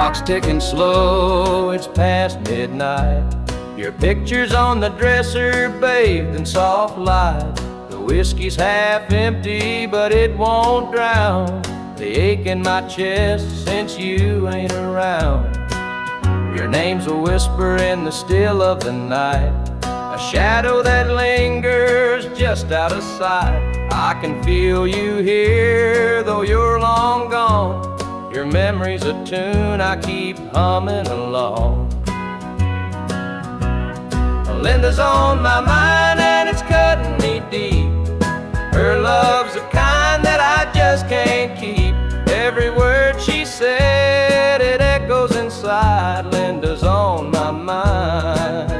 clock's ticking slow, it's past midnight. Your picture's on the dresser, bathed in soft light. The whiskey's half empty, but it won't drown the ache in my chest since you ain't around. Your name's a whisper in the still of the night, a shadow that lingers just out of sight. I can feel you here, though you're long gone. Your memory's a tune I keep humming along. Linda's on my mind and it's cutting me deep. Her love's the kind that I just can't keep. Every word she said, it echoes inside. Linda's on my mind,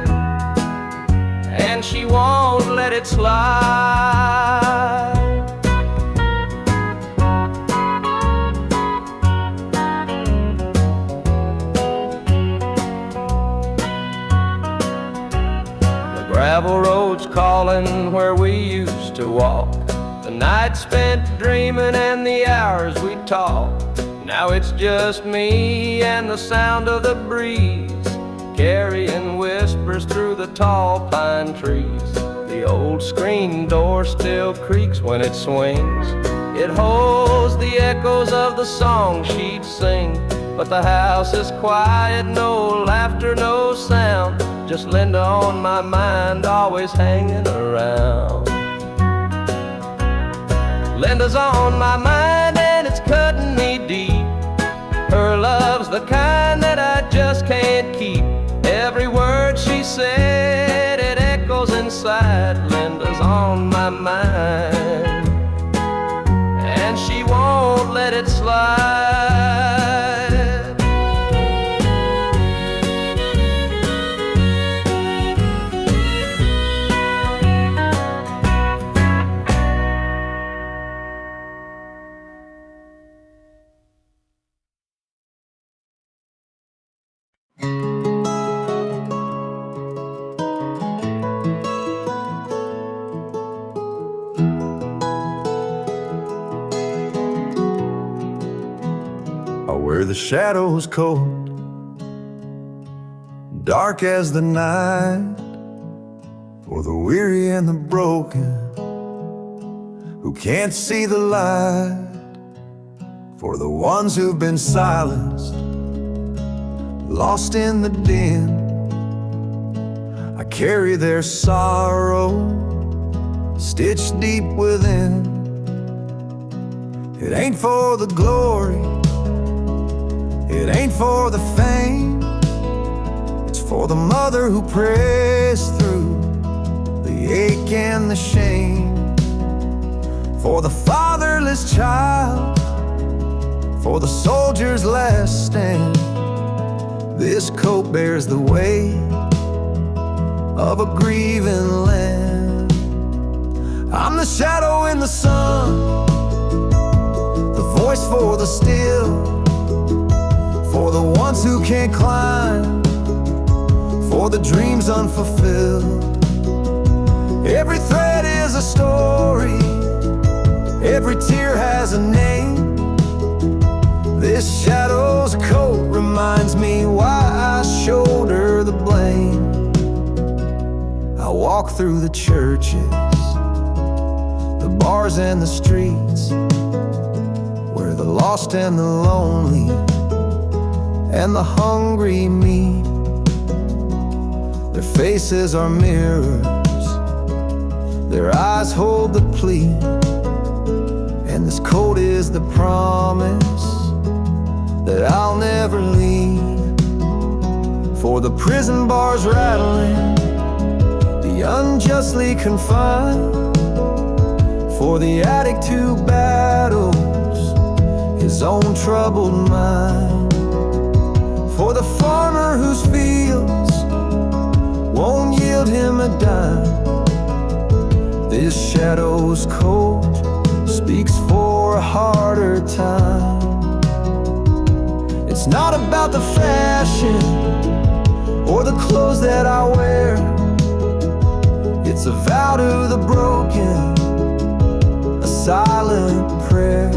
and she won't let it slide. The gravel road's calling where we used to walk. The night spent dreaming and the hours we talked. Now it's just me and the sound of the breeze, carrying whispers through the tall pine trees. The old screen door still creaks when it swings. It holds the echoes of the song she'd sing. But the house is quiet, no laughter, no sound. Just Linda on my mind, always hanging around. Linda's on my mind and it's cutting me deep. Her love's the kind that I just can't keep. Every word she said, it echoes inside. Linda's on my mind, and she won't let it slide. Where the shadows cold, dark as the night, for the weary and the broken who can't see the light, for the ones who've been silenced, lost in the din. I carry their sorrow stitched deep within. It ain't for the glory, it ain't for the fame, it's for the mother who prays through the ache and the shame, for the fatherless child, for the soldier's last stand. This coat bears the weight of a grieving land. I'm the shadow in the sun, the voice for the still, for the ones who can't climb, for the dreams unfulfilled. Every thread is a story, every tear has a name. This shadow's coat reminds me why I shoulder the blame. I walk through the churches, the bars and the streets, where the lost and the lonely and the hungry meet. Their faces are mirrors, their eyes hold the plea, and this coat is the promise that I'll never leave. For the prison bars rattling, the unjustly confined, for the addict who battles his own troubled mind, for the farmer whose fields won't yield him a dime. This shadow's coat speaks for a harder time. It's not about the fashion or the clothes that I wear. It's a vow to the broken, a silent prayer,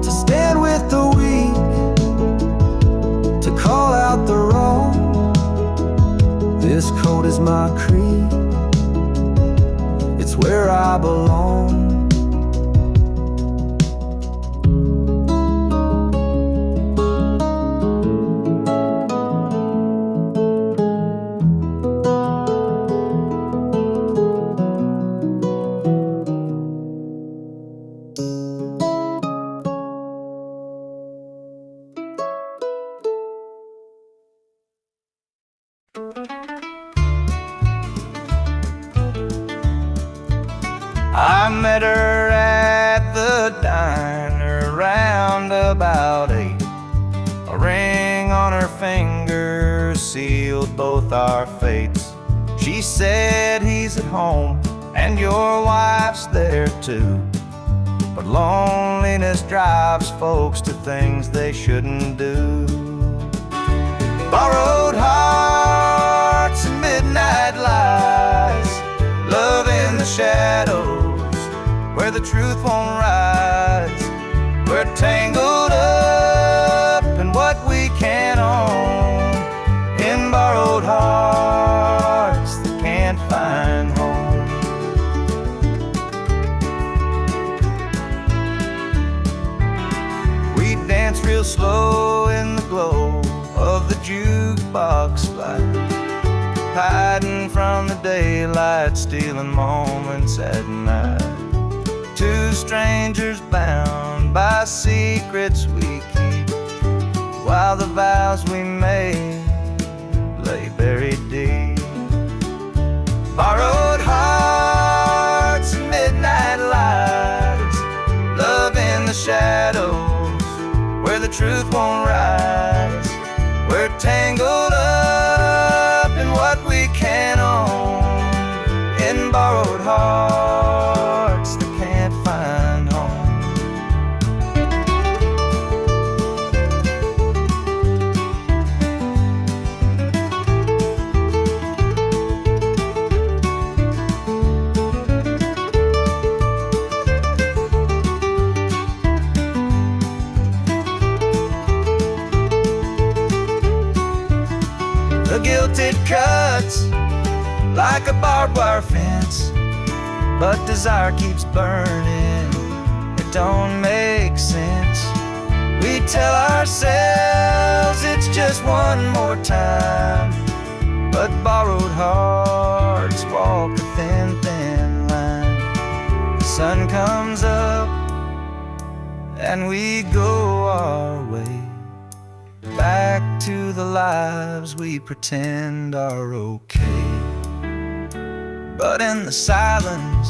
to stand with the weak this coat is my creed. It's where I belong. I met her at the diner around about 8. A ring on her finger sealed both our fates. She said he's at home and your wife's there too, but loneliness drives folks to things they shouldn't do. Borrowed hearts and midnight lies, love in the shadows where the truth won't rise. We're tangled up in what we can't own, in borrowed hearts that can't find home. We dance real slow in the glow of the jukebox light, hiding from the daylight, stealing moments at night. Two strangers bound by secrets we keep, while the vows we made lay buried deep. Borrowed hearts and midnight lights, love in the shadows where the truth won't rise. We're tangled up in what we can't own, in borrowed hearts that can't find home. The guilt it cuts like a barbed wire fence, but desire keeps burning. It don't make sense. We tell ourselves it's just one more time, but borrowed hearts walk a thin, thin line. The sun comes up and we go our way, back to the lives we pretend are okay. But in the silence,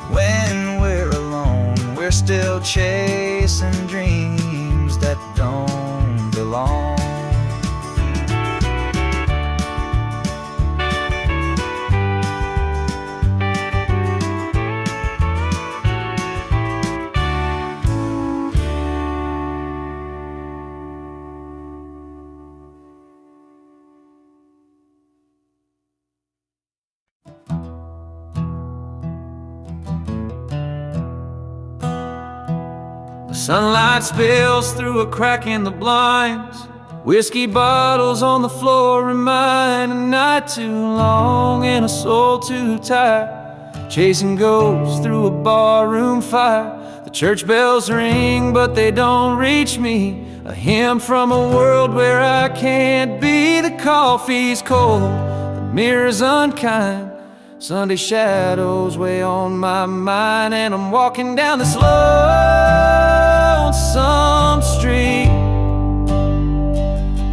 when we're alone, we're still chasing dreams that don't belong. Sunlight spills through a crack in the blinds. Whiskey bottles on the floor remind a night too long and a soul too tired, chasing ghosts through a barroom fire. The church bells ring but they don't reach me, a hymn from a world where I can't be. The coffee's cold, the mirror's unkind, Sunday shadows weigh on my mind, and I'm walking down this lonesome street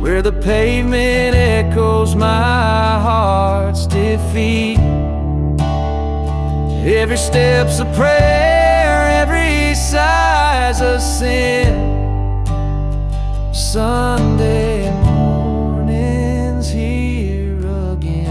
where the pavement echoes my heart's defeat. Every step's a prayer, every sigh's a sin. Sunday morning's here again.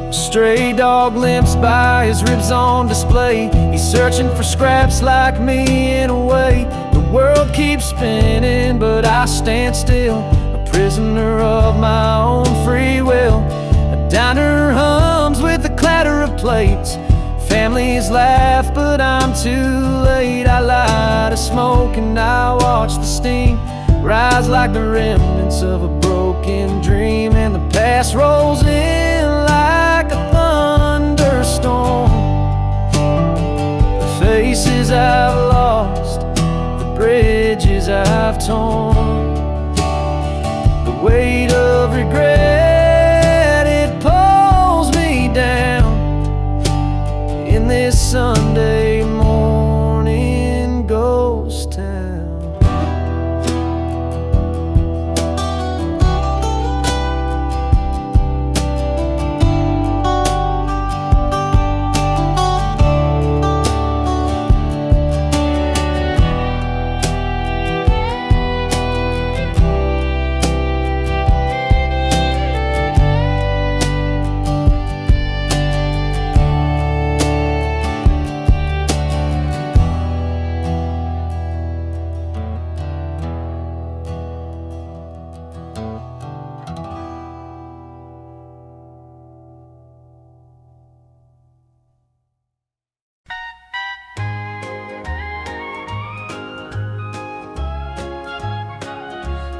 A stray dog limps by, his ribs on display. He's searching for scraps like me in a way. The world keeps spinning, but I stand still, a prisoner of my own free will. A diner hums with the clatter of plates. families laugh, but I'm too late. I light a smoke and I watch the steam rise like the remnants of a broken dream, and the past rolls in like a thunderstorm. The faces I've lost, the bridges I've torn, the weight of regret, it pulls me down in this Sunday morning ghost town.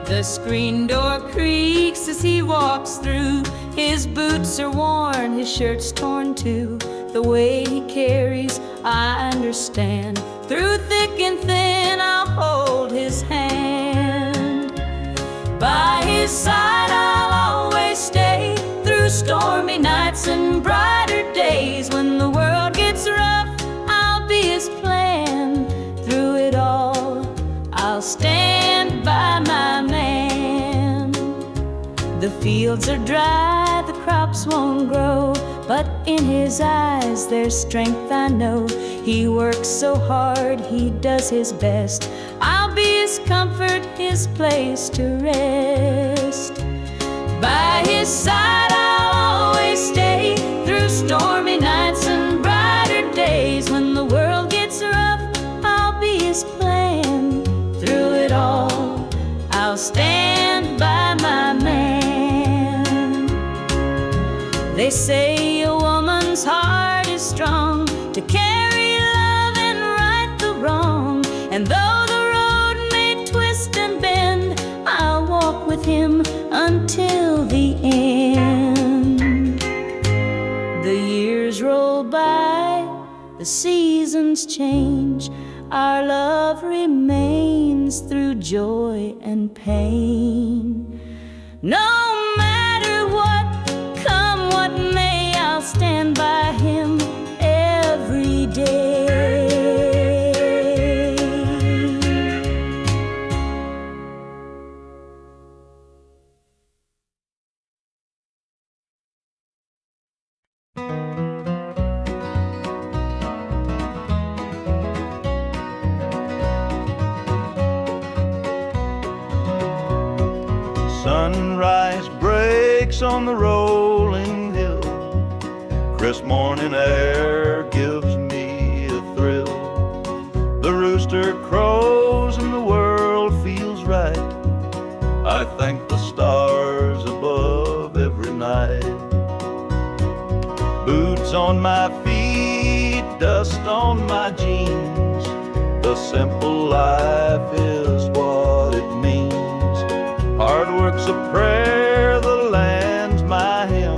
The screen door creaks as he walks through. His boots are worn, his shirt's torn too. The way he carries, I understand. Through thick and thin, I'll hold his hand. By his side, I'll always stay. Through stormy nights and brighter days. When the world gets rough, I'll be his plan. Through it all, I'll stand by my man. The fields are dry, the crops won't grow, but in his eyes there's strength, I know. He works so hard, he does his best. I'll be his comfort, his place to rest. By his side I'll always stay. Through stormy nights and brighter days. When the world gets rough, I'll be his plan. Through it all, I'll stand by my man. They say a woman's heart is strong to carry love and right the wrong. And though the road may twist and bend, I'll walk with him until the end. The years roll by, the seasons change. Our love remains through joy and pain. No matter what, come what may, I'll stand by him every day. Sunrise breaks on the rolling hill. Crisp morning air gives me a thrill. The rooster crows and the world feels right. I thank the stars above every night. Boots on my feet, dust on my jeans. The simple life is what it means. Hard work's a prayer, the land's my hymn.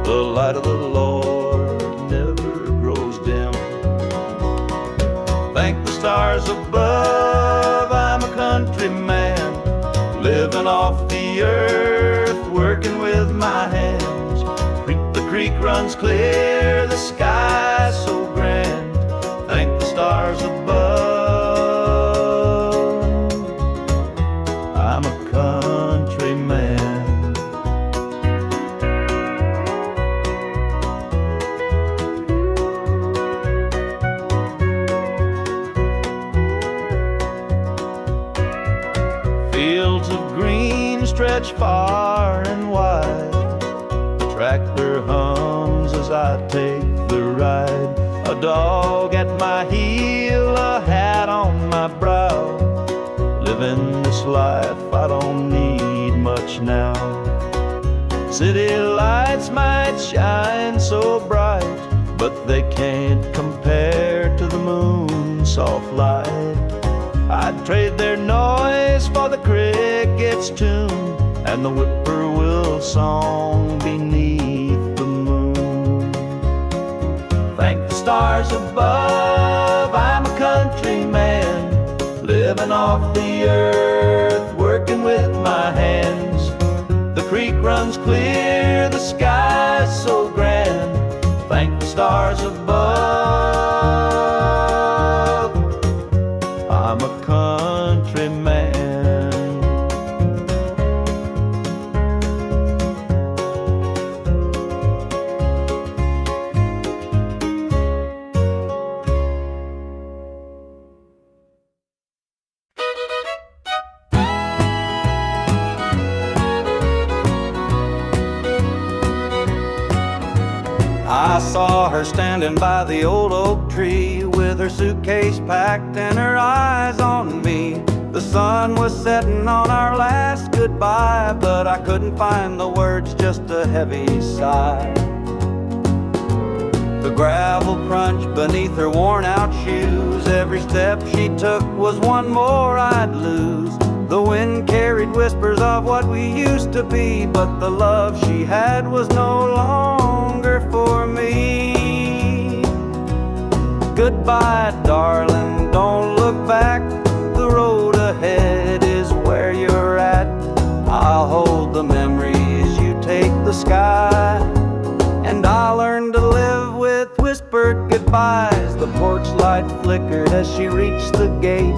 The light of the Lord never grows dim. Thank the stars above, I'm a country man, living off the earth, working with my hands. The creek runs clear, the sky's so grand. Thank the stars above, I'm a country man. Fields of green stretch far and wide. The tractor hums as I take the ride. A dog at my heel, a hat on my brow. Living this life, I don't need much now. City lights might shine so bright, but they can't compare to the moon's soft light. I'd trade their noise for the cricket's tune and the whippoorwill song beneath the moon. Thank the stars above, I'm a country man, living off the earth, working with my hands. The creek runs clear, the sky's so grand. Thank the stars above, I'm a country man. I saw her standing by the old oak tree with her suitcase packed and her eyes on me. The sun was setting on our last goodbye, but I couldn't find the words, just a heavy sigh. The gravel crunched beneath her worn out shoes. Every step she took was one more I'd lose. The wind carried whispers of what we used to be, but the love she had was no longer for me. Goodbye, darling, don't look back. The road ahead is where you're at. I'll hold the memories, you take the sky. And I'll learn to live with whispered goodbyes. The porch light flickered as she reached the gate.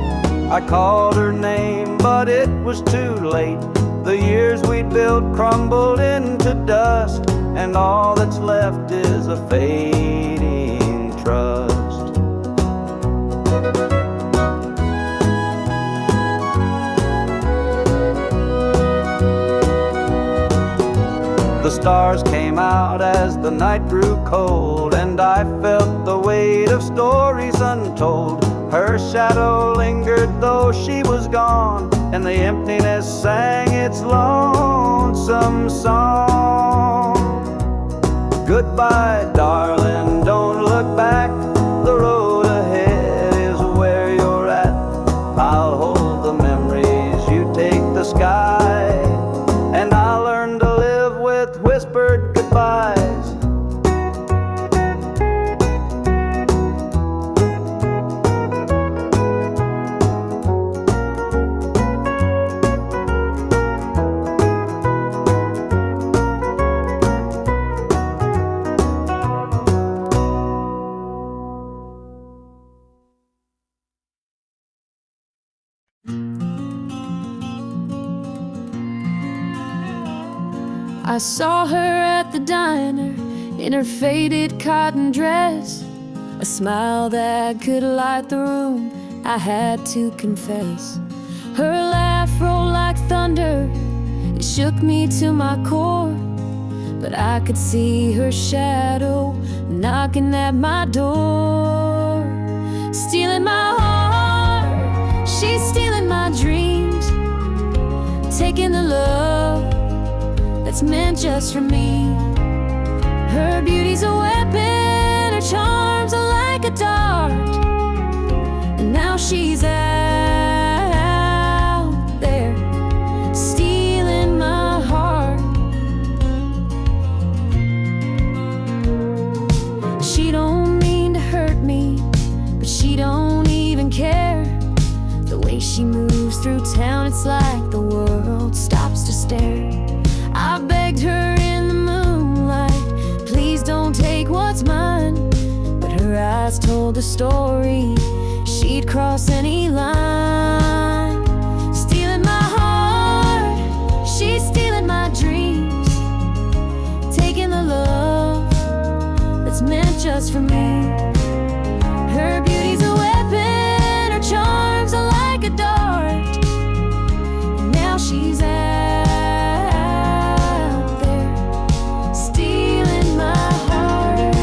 I called her name, but it was too late. The years we'd built crumbled into dust, and all that's left is a fading trust. The stars came out as the night grew cold, and I felt the weight of stories untold. Her shadow lingered though she was gone, and the emptiness sang its lonesome song. Goodbye, darling, don't look back. The road ahead is where you're at. I'll hold the memories, you take the sky. And I'll learn to live with whispered goodbyes. I saw her at the diner in her faded cotton dress, a smile that could light the room, I had to confess. Her laugh rolled like thunder, it shook me to my core, but I could see her shadow knocking at my door. Stealing my heart, she's stealing my dreams, taking the love that's meant just for me. Her beauty's a weapon, her charms are like a dart, and now she's out there stealing my heart. She don't mean to hurt me, but she don't even care. The way she moves through town, it's like the world stops to stare. I begged her in the moonlight, please don't take what's mine, but her eyes told a story, she'd cross any line. Stealing my heart, she's stealing my dreams, taking the love that's meant just for me. Her beauty's a weapon, her charms are like a dart, and now she's out there stealing my heart.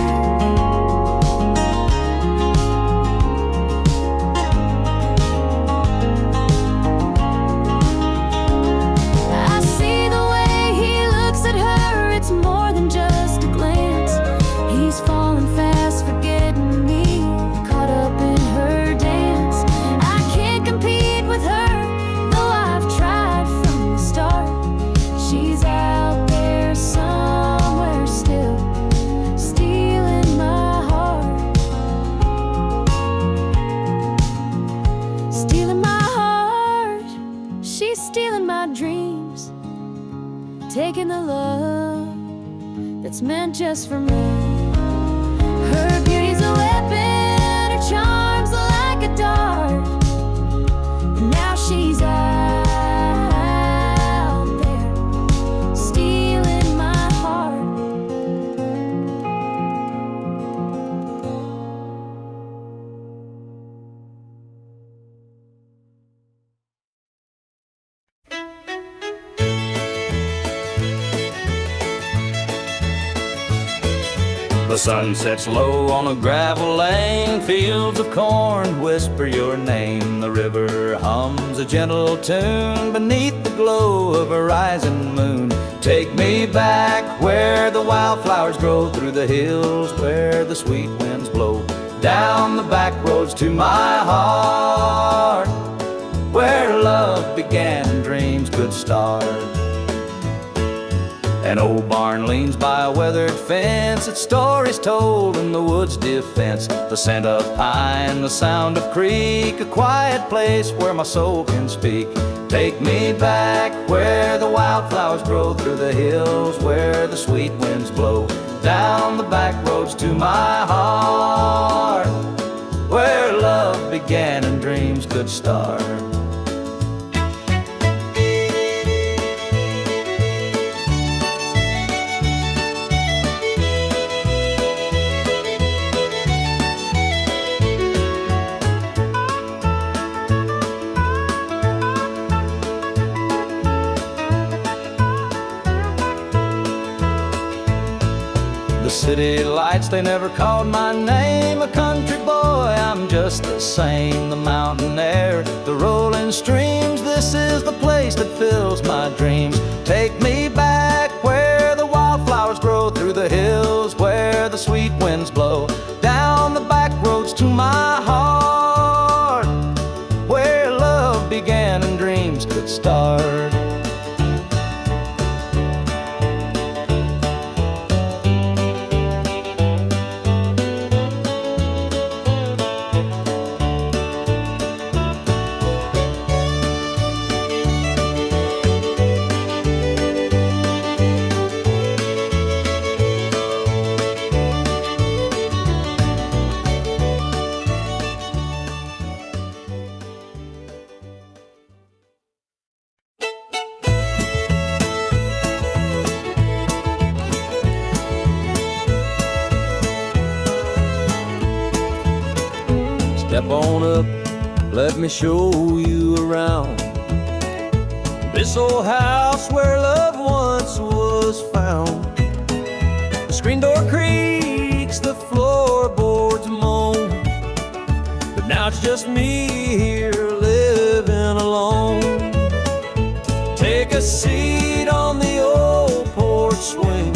taking the love that's meant just for me. Her beauty's a weapon, her charm's like a dart. And now she's out there, stealing my heart. The sun sets low on a gravel lane, fields of corn whisper your name. The river hums a gentle tune beneath the glow of a rising moon. Take me back where the wildflowers grow, through the hills where the sweet winds blow, down the back roads to my heart, where love began and dreams could start. An old barn leans by a weathered fence, its stories told in the woods' defense. The scent of pine, the sound of creek, a quiet place where my soul can speak. Take me back where the wildflowers grow, through the hills where the sweet winds blow, down the back roads to my heart, where love began and dreams could start. City lights, they never called my name. A country boy, I'm just the same. The mountain air, the rolling streams, this is the place that fills my dreams. Take me back where the wildflowers grow, through the hills where the sweet winds blow, down the back roads to my heart, where love began and dreams could start. Step on up, let me show you around this old house where love once was found. The screen door creaks, the floorboards moan, but now it's just me here living alone. Take a seat on the old porch swing.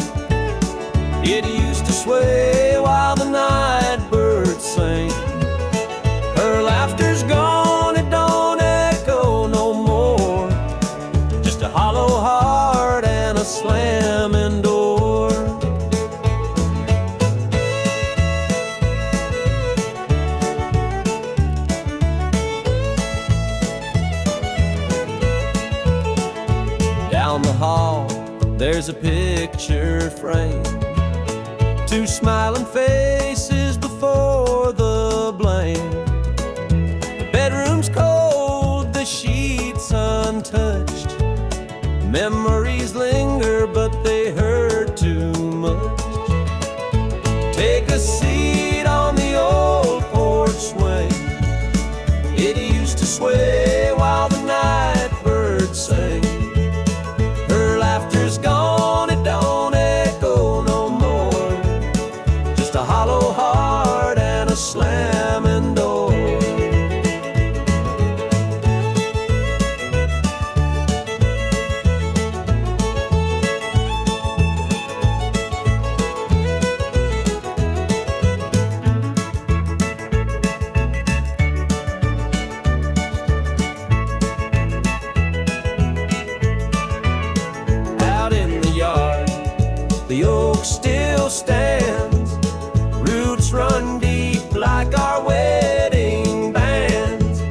It used to sway while the night birds sang. Her laughter's gone, it don't echo no more, just a hollow heart and a slamming door. Down the hall, there's a picture frame, two smiling faces before the blame. Bedroom's cold, the sheets untouched. Memories linger, but they hurt too much. Take a seat on the old porch swing. It used to sway while the night birds sang. Her laughter's gone, it don't echo no more, just a hollow heart and a slamming door. The oak still stands, roots run deep like our wedding bands.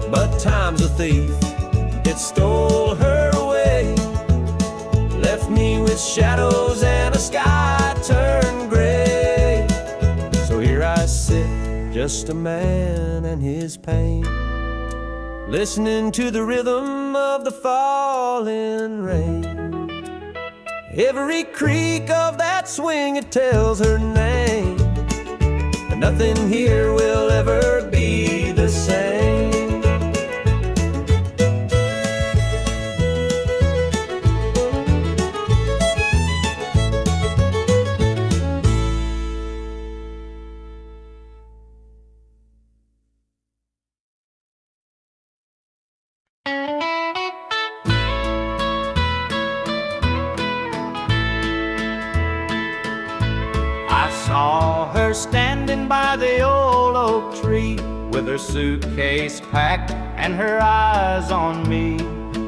But time's a thief, it stole her away, left with shadows and a sky turned gray. So here I sit, just a man and his pain, listening to the rhythm of the falling rain. Every creak of that swing, it tells her name, but nothing here will ever be the same. I saw her standing by the old oak tree, with her suitcase packed and her eyes on me.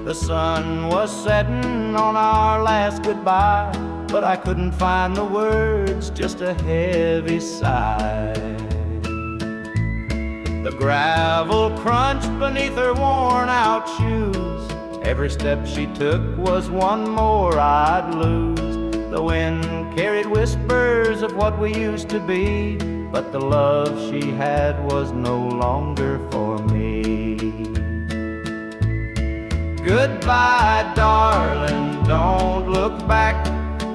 The sun was setting on our last goodbye, but I couldn't find the words, just a heavy sigh. The gravel crunched beneath her worn-out shoes. Every step she took was one more I'd lose. The wind carried whispers of what we used to be, but the love she had was no longer for me. Goodbye, darling, don't look back.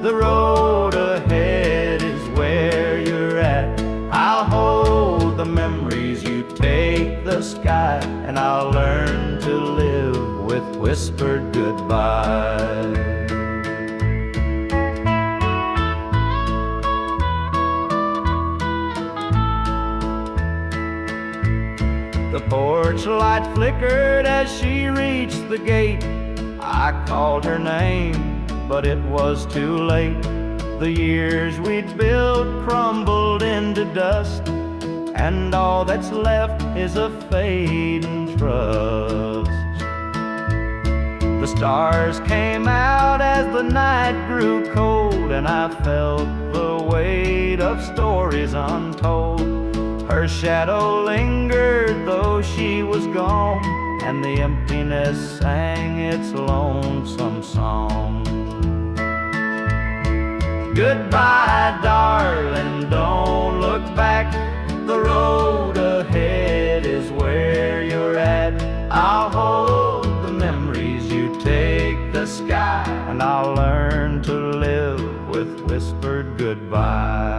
The road ahead is where you're at. I'll hold the memories, you take the sky, and I'll learn to live with whispered goodbye. The porch light flickered as she reached the gate. I called her name, but it was too late. The years we'd built crumbled into dust, and all that's left is a fading trust. The stars came out as the night grew cold, and I felt the weight of stories untold. Her shadow lingered though she was gone, and the emptiness sang its lonesome song. Goodbye, darling, don't look back. The road ahead is where you're at. I'll hold the memories, you take the sky, and I'll learn to live with whispered goodbye.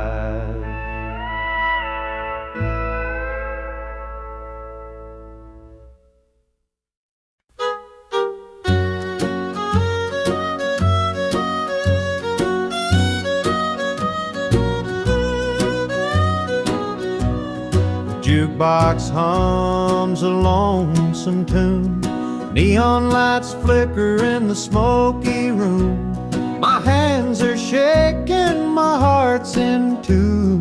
Jukebox hums a lonesome tune. Neon lights flicker in the smoky room. My hands are shaking, my heart's in tune.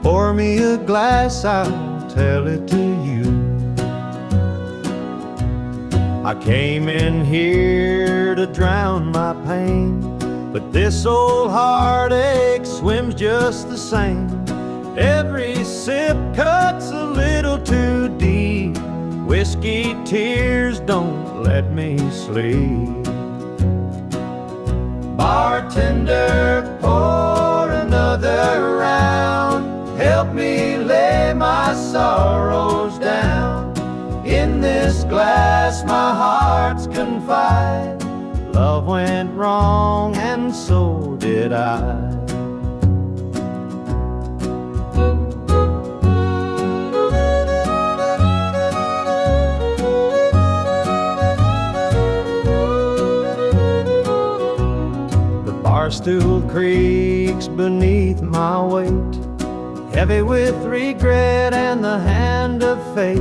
Pour me a glass, I'll tell it to you. I came in here to drown my pain, but this old heartache swims just the same. Every sip cuts a little too deep. Whiskey tears don't let me sleep. Bartender, pour another round. Help me lay my sorrows down. In this glass my heart's confined. Love went wrong and so did I. Stool creaks beneath my weight, heavy with regret and the hand of fate.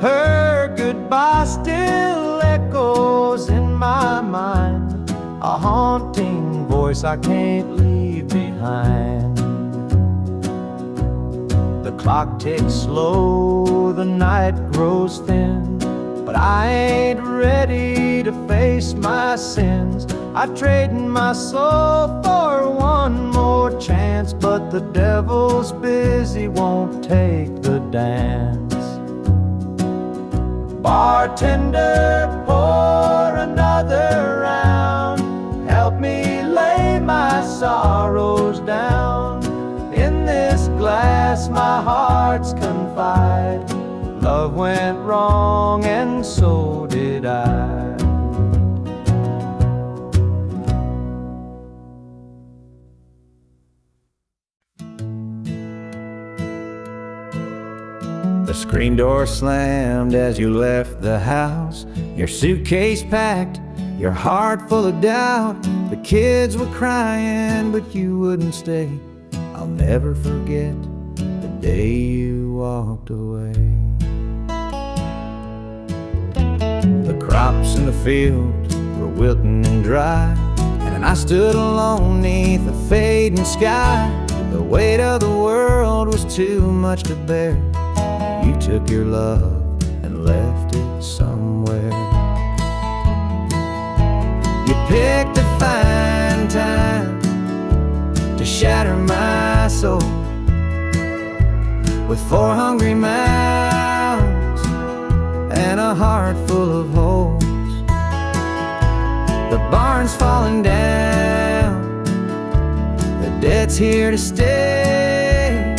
Her goodbye still echoes in my mind, a haunting voice I can't leave behind. The clock ticks slow, the night grows thin, but I ain't ready to face my sins. I've traded my soul for one more chance, but the devil's busy, won't take the dance. Bartender, pour another round. Help me lay screen door slammed as you left the house, your suitcase packed, your heart full of doubt. The kids were crying, but you wouldn't stay. I'll never forget the day you walked away. The crops in the fields were wilting and dry, and I stood alone neath the fading sky. The weight of the world was too much to bear. You took your love and left it somewhere. You picked a fine time to shatter my soul with 4 hungry mouths and a heart full of holes. The barn's falling down, the debt's here to stay,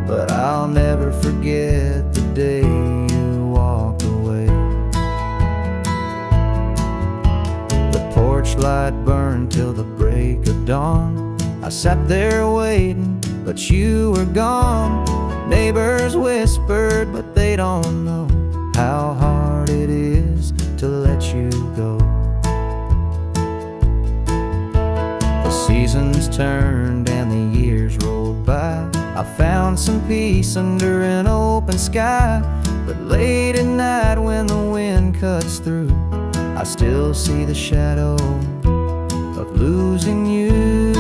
but I'll never forget the day you walked away. The porch light burned till the break of dawn. I sat there waiting, but you were gone. Neighbors whispered, but they don't know how hard it is to let you go. The seasons turned and the years rolled by. I found some peace under an open sky, but late at night when the wind cuts through, I still see the shadow of losing you.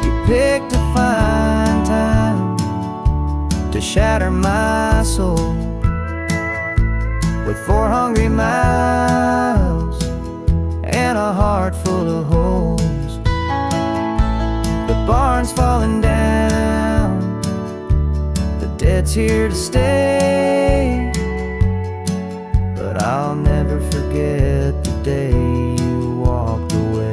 You picked a fine time to shatter my soul with 4 hungry mouths and a heart full of holes. The barn's falling down, the debt's here to stay, but I'll never forget the day you walked away.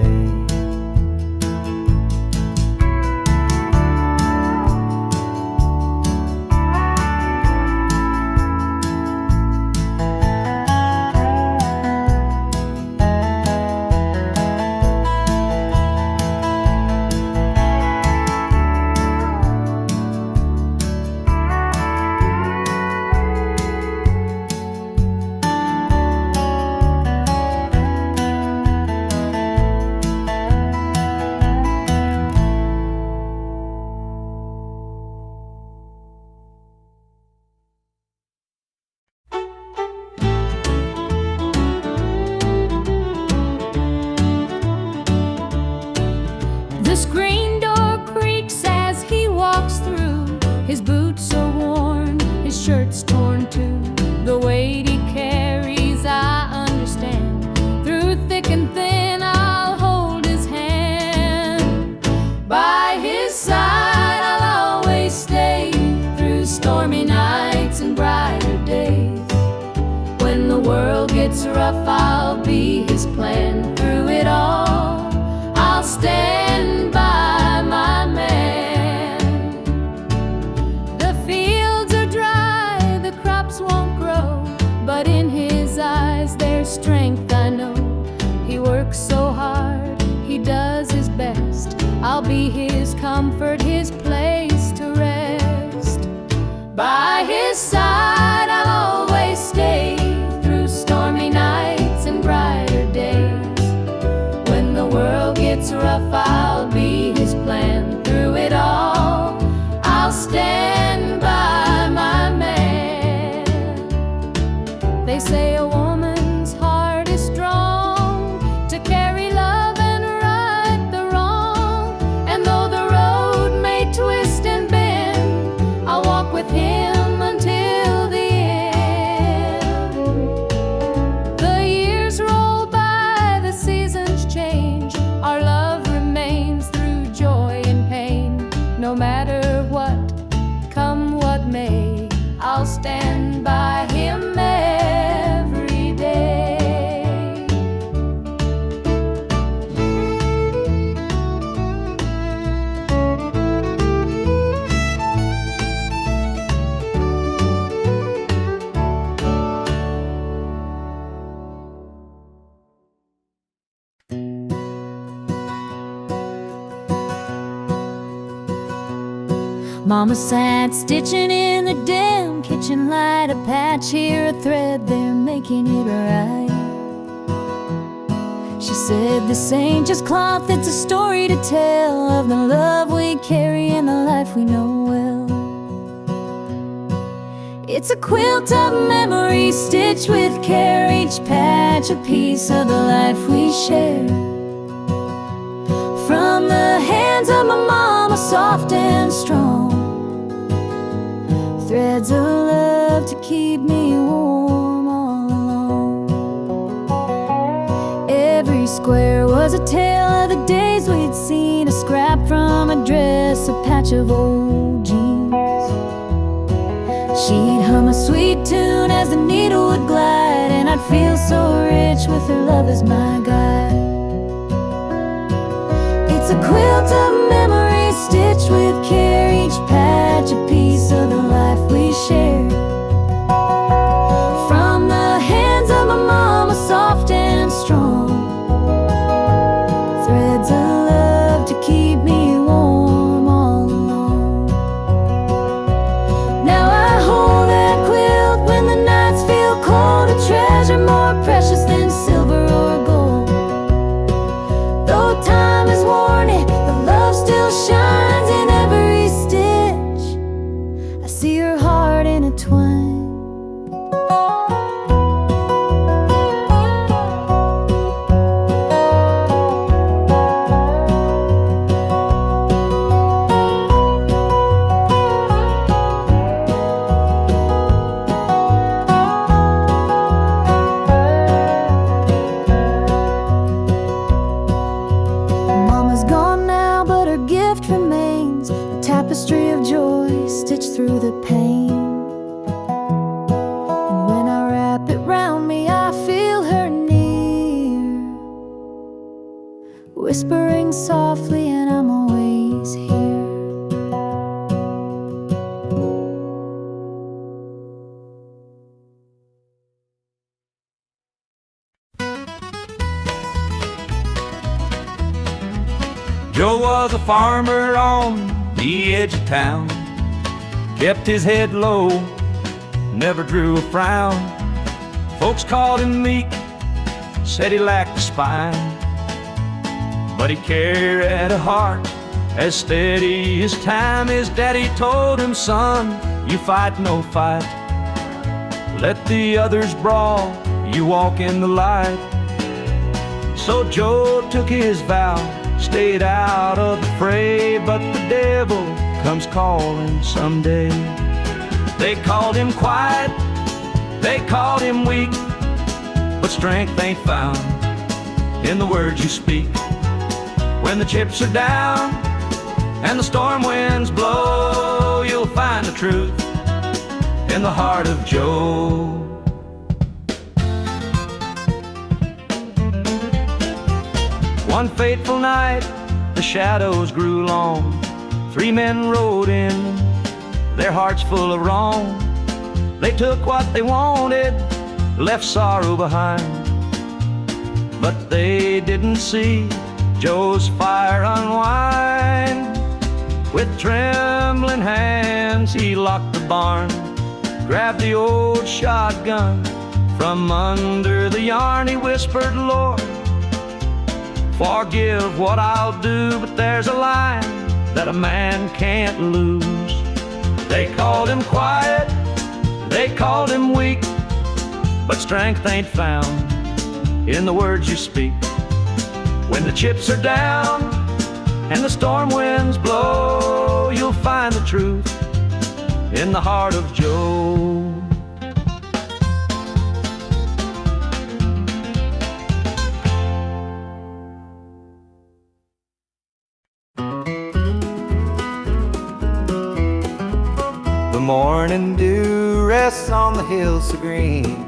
The screen door creaks as he walks through. His boots are worn, his shirt's torn too. The weight he carries, I understand. Through thick and thin, I'll hold his hand. By his side, I'll always stay. Through stormy nights and brighter days. When the world gets rough, I'll be his plan. Through it all, I'll stand by my man. The fields are dry, the crops won't grow, but in his eyes there's strength, I know. He works so hard, he does his best. I'll be his comfort, his place to rest. By his side I'll always stay. Through stormy nights and brighter days. When the world gets rough, I'll be his plan. Through it all, I'll stand by my man. They say a woman's heart is strong to carry love and right the wrong. And though the road may twist and bend, I'll walk with him until the Mama sat stitching in the dim kitchen light, a patch here, a thread there, making it right. She said, this ain't just cloth, it's a story to tell of the love we carry and the life we know well. It's a quilt of memories stitched with care, each patch a piece of the life we share. From the hands of my mama, soft and strong, threads of love to keep me warm all along. Every square was a tale of the days we'd seen, a scrap from a dress, a patch of old jeans. She'd hum a sweet tune as the needle would glide, and I'd feel so rich with her love as my guide. It's a quilt of memories stitched with care, each patch a piece of the life we share. From the hands of my mama, soft and strong, threads of love to keep me warm all along. Now I hold that quilt when the nights feel cold, a treasure more precious than silver or gold. Though time has worn it, the love still shines in every stitch. I see her heart in a twang. Mama's gone now, but her gift remains, a tapestry of joy stitched through the pain. And when I wrap it round me, I feel her near, whispering softly, and I'm always here. Joe was a farmer on the edge of town, kept his head low, never drew a frown. Folks called him meek, said he lacked a spine, but he carried a heart as steady as time. His daddy told him, son, you fight no fight, let the others brawl, you walk in the light. So Joe took his vow, stayed out of the fray, but the devil comes calling someday. They called him quiet, they called him weak, but strength ain't found in the words you speak. When the chips are down and the storm winds blow, you'll find the truth in the heart of Joe. One fateful night, the shadows grew long. 3 men rode in, their hearts full of wrong. They took what they wanted, left sorrow behind, but they didn't see Joe's fire unwind. With trembling hands, he locked the barn, grabbed the old shotgun from under the yarn. He whispered, Lord, forgive what I'll do, but there's a line that a man can't lose. They called him quiet, they called him weak, but strength ain't found in the words you speak. When the chips are down and the storm winds blow, you'll find the truth in the heart of Joe. The morning dew rests on the hills so green,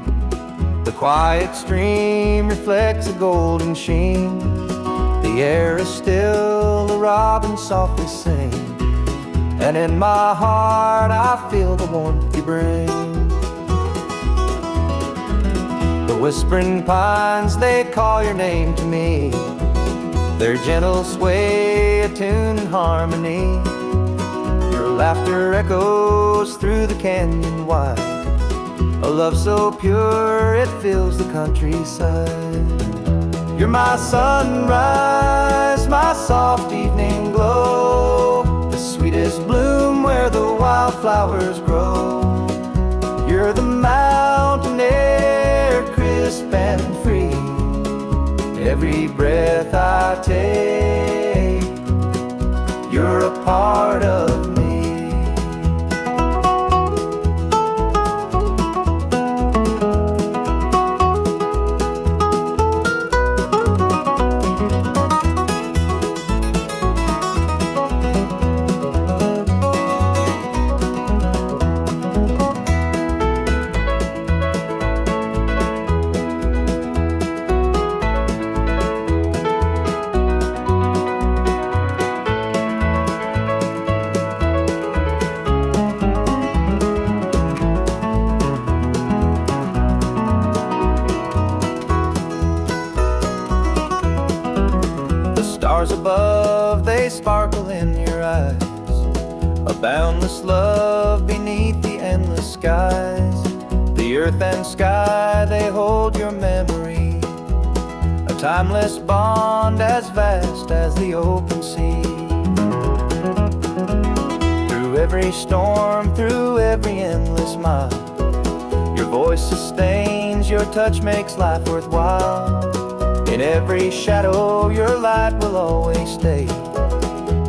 the quiet stream reflects a golden sheen. The air is still, the robins softly sing, and in my heart I feel the warmth you bring. The whispering pines, they call your name to me, their gentle sway attuned in harmony. Her laughter echoes through the canyon wide, a love so pure it fills the countryside. You're my sunrise, my soft evening glow, the sweetest bloom where the wildflowers grow. You're the mountain air, crisp and free. Every breath I take, you're a part of me. Above, they sparkle in your eyes, a boundless love beneath the endless skies. The earth and sky, they hold your memory, a timeless bond as vast as the open sea. Through every storm, through every endless mile, your voice sustains, your touch makes life worthwhile. In every shadow, your light will always stay,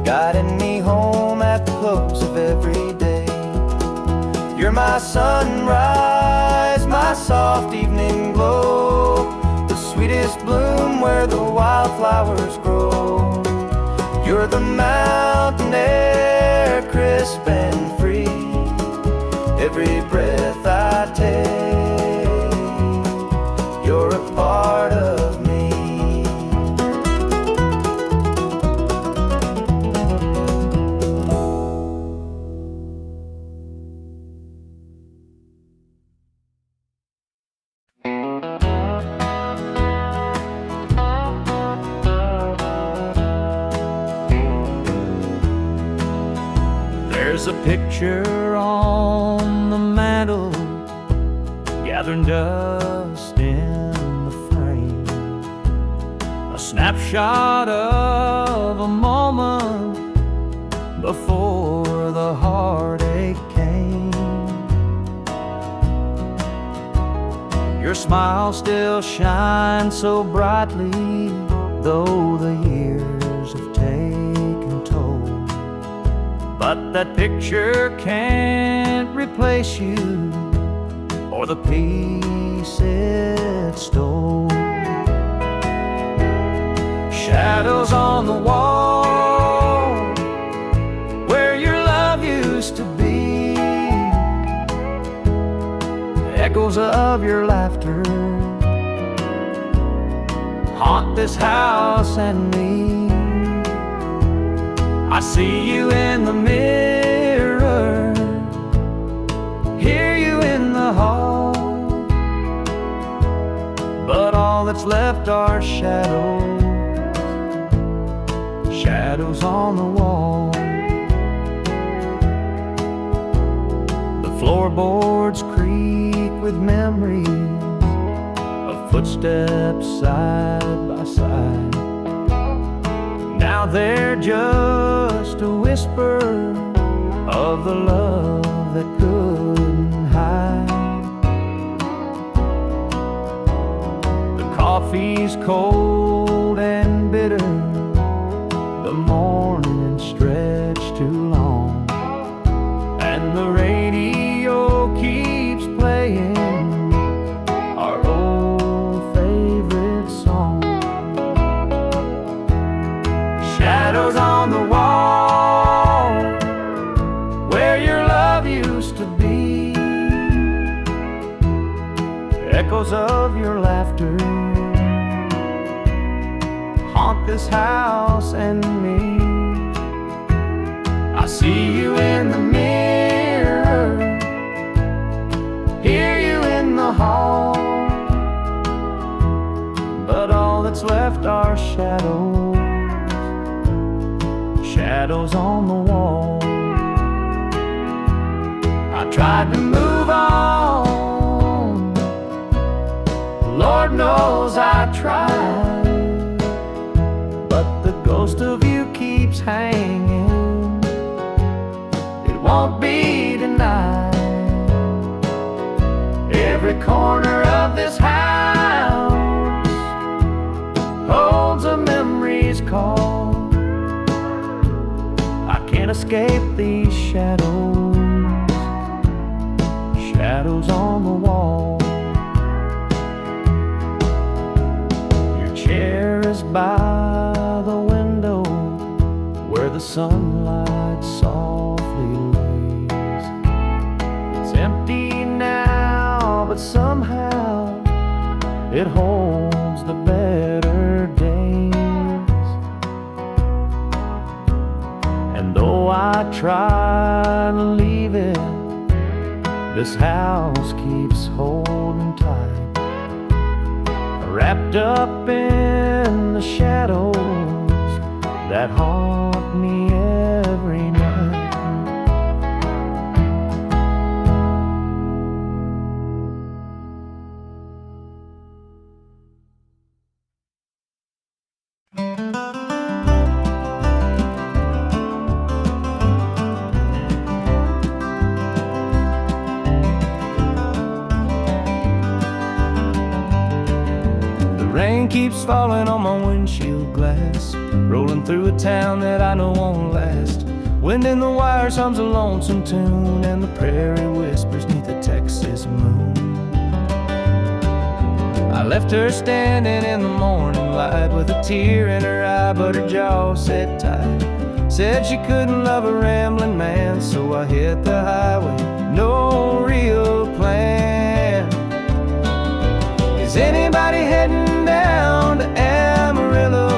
guiding me home at the close of every day. You're my sunrise, my soft evening glow, the sweetest bloom where the wildflowers grow. You're the mountain air, crisp and free. Every breath I take, you're a part of me. There's a picture on the mantle, gathering dust in the frame, a snapshot of a moment before the heartache came. Your smile still shines so brightly, though the years have taken toll. But that picture can't replace you or the peace it stole. Shadows on the wall where your love used to be, echoes of your laughter haunt this house and me. I see you in the mirror, hear you in the hall, but all that's left are shadows, shadows on the wall. The floorboards creak with memories of footsteps side by side. Now they're just a whisper of the love that couldn't hide. The coffee's cold and bitter, the morning stretched too long, and the radio keeps playing our old favorite song. Shadows on the wall where your love used to be, echoes of your laughter haunt this house and me. I see you in the mirror, hear you in the hall, but all that's left are shadows, shadows on the wall. I tried to move on, Lord knows I tried, but the ghost of you keeps hanging, it won't be denied. Every corner of this house holds a memory's call. I can't escape these shadows, shadows on the wall. Your chair is by the window where the sunlight softly lays. It's empty now, but somehow it holds the better days. And though I try to leave it, this house keeps holding tight, wrapped up in the shadows that haunt me every night. Rain keeps falling on my windshield glass, rolling through a town that I know won't last. Wind in the wires hums a lonesome tune, and the prairie whispers neath the Texas moon. I left her standing in the morning light with a tear in her eye, but her jaw set tight. Said she couldn't love a rambling man, so I hit the highway, no real plan. Is anybody heading down to Amarillo,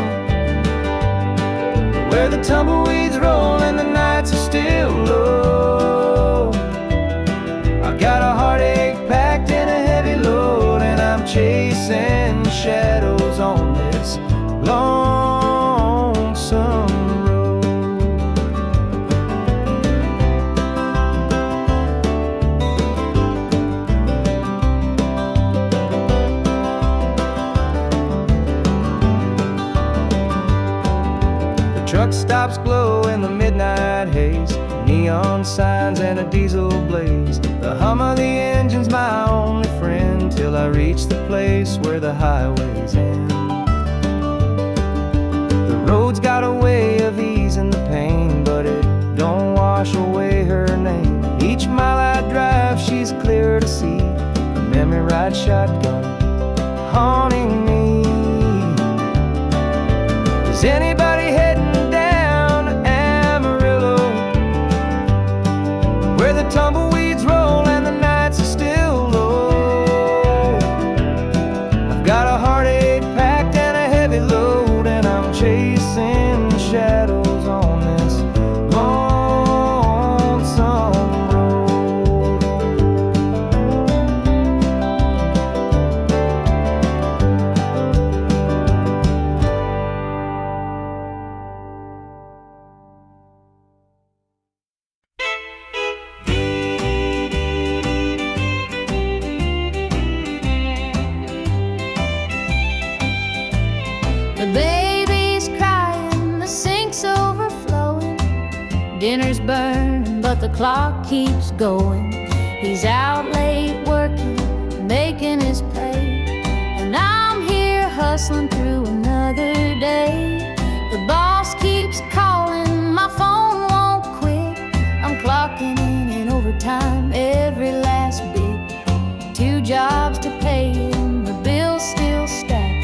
where the tumbleweeds roll and the nights are still low? I got a heartache packed in a heavy load, and I'm chasing shadows on this lonesome road. Truck stops glow in the midnight haze, neon signs and a diesel blaze. The hum of the engine's my only friend, till I reach the place where the highways end. The road's got a way of easing the pain, but it don't wash away her name. Each mile I drive, she's clear to see, a memory ride shotgun haunting me. Is anybody heading where the tumbleweeds roll and the nights are still low? I've got a heartache packed and a heavy load, and I'm chasing shadows on this lonesome road. The baby's crying, the sink's overflowing. Dinner's burning, but the clock keeps going. He's out late working, making his pay, and I'm here hustling through another day. The boss keeps calling, my phone won't quit. I'm clocking in overtime every last bit. 2 jobs to pay and the bills still stack.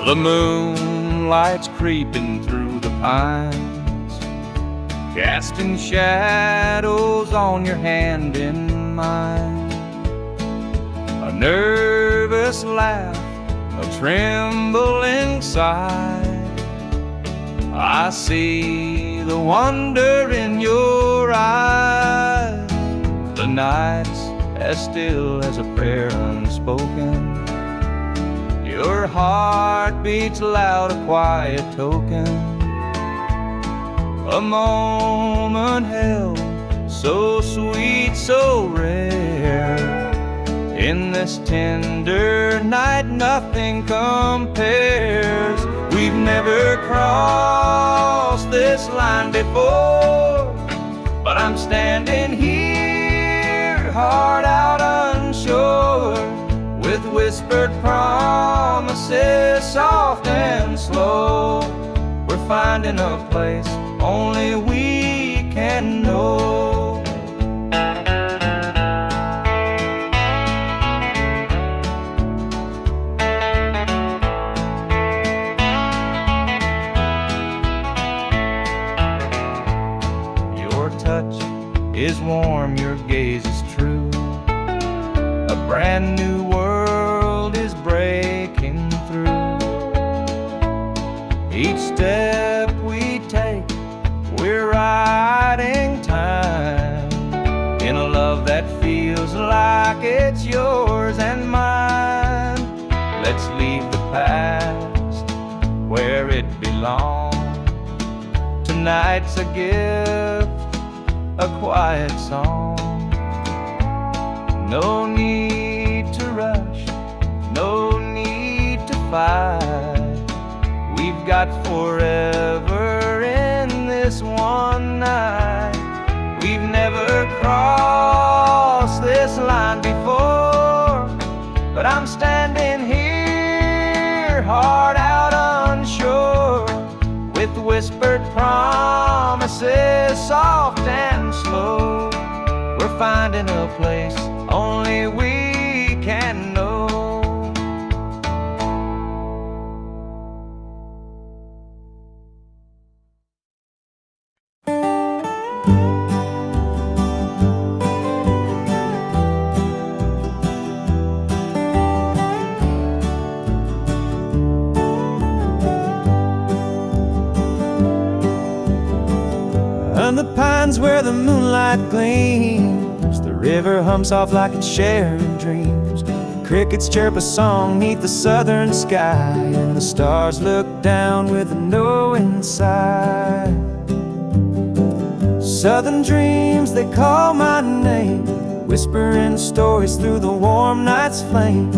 The moonlight's creeping through the pines, casting shadows on your hand in mine. A nervous laugh, a trembling sigh. I see the wonder in your eyes. The night's as still as a prayer unspoken. Your heart beats loud, a quiet token. A moment held, so sweet, so rare. In this tender night, nothing compares. We've never crossed this line before, but I'm standing here, heart out unsure, with whispered promises, soft and slow. We're finding a place only we can know. Your touch is warm, your gaze is true. A brand new world is breaking through. Each step we take, we're riding time in a love that feels like it's yours and mine. Let's leave the past where it belongs. Tonight's a gift, a quiet song. No need to rush, no need to fight. We've got forever in this one night. We've never crossed this line before, but I'm standing here, heart out unsure, with whispered promises, soft and slow. We're finding a place only we can know. And the pines where the moonlight gleams, the river hums off like it's sharing dreams. The crickets chirp a song neath the southern sky, and the stars look down with a knowing sigh. Southern dreams, they call my name, whispering stories through the warm night's flame.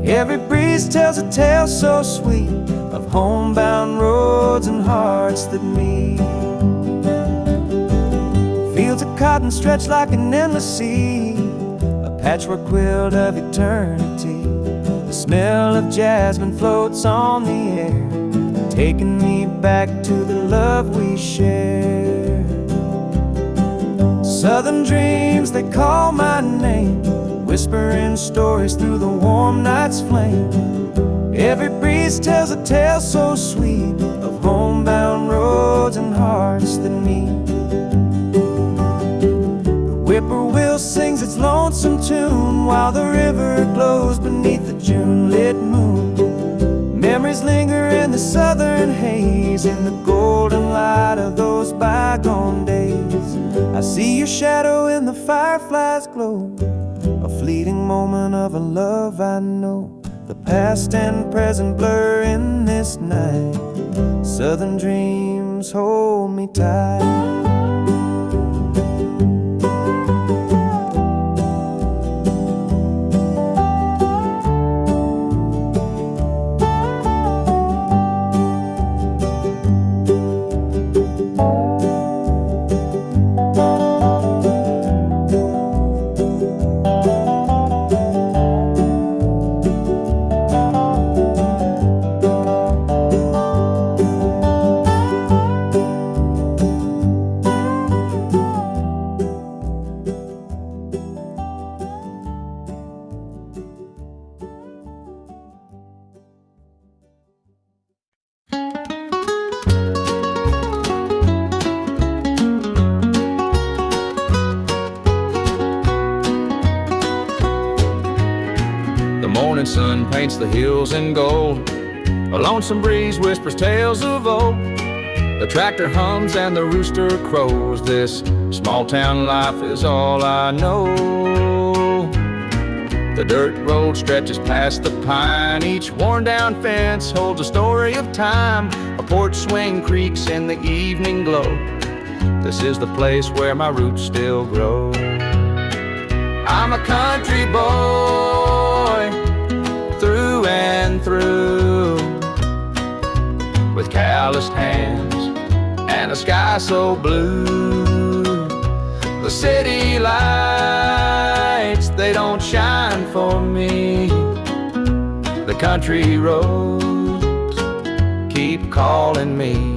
Every breeze tells a tale so sweet of homebound roads and hearts that meet. Fields of cotton stretch like an endless sea, a patchwork quilt of eternity. The smell of jasmine floats on the air, taking me back to the love we shared. Southern dreams, they call my name, whispering stories through the warm night's flame. Every breeze tells a tale so sweet of homebound roads and hearts that meet. Whippoorwill sings its lonesome tune while the river glows beneath the June-lit moon. Memories linger in the southern haze, in the golden light of those bygone days. I see your shadow in the firefly's glow, a fleeting moment of a love I know. The past and present blur in this night. Southern dreams hold me tight. morning sun paints the hills in gold. A lonesome breeze whispers tales of old. The tractor hums and the rooster crows. This small town life is all I know. The dirt road stretches past the pine. Each worn down fence holds a story of time. A porch swing creaks in the evening glow. This is the place where my roots still grow. I'm a country boy through and through, with calloused hands and a sky so blue. The city lights, they don't shine for me. The country roads keep calling me.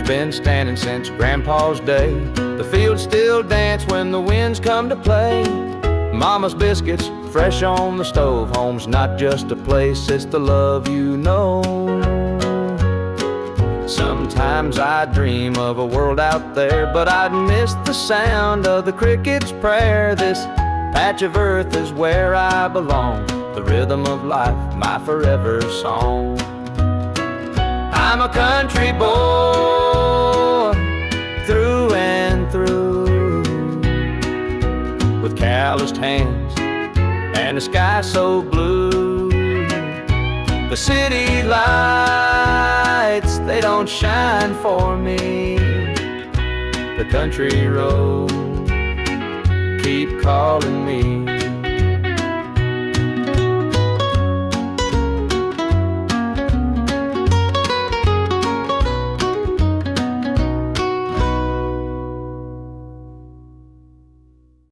Been standing since Grandpa's day. The fields still dance when the winds come to play. Mama's biscuits fresh on the stove. Home's not just a place, it's the love you know. Sometimes I dream of a world out there, but I'd miss the sound of the cricket's prayer. This patch of earth is where I belong. The rhythm of life, my forever song. I'm a country boy through and through, with calloused hands and a sky so blue. The city lights, they don't shine for me. The country roads keep calling me.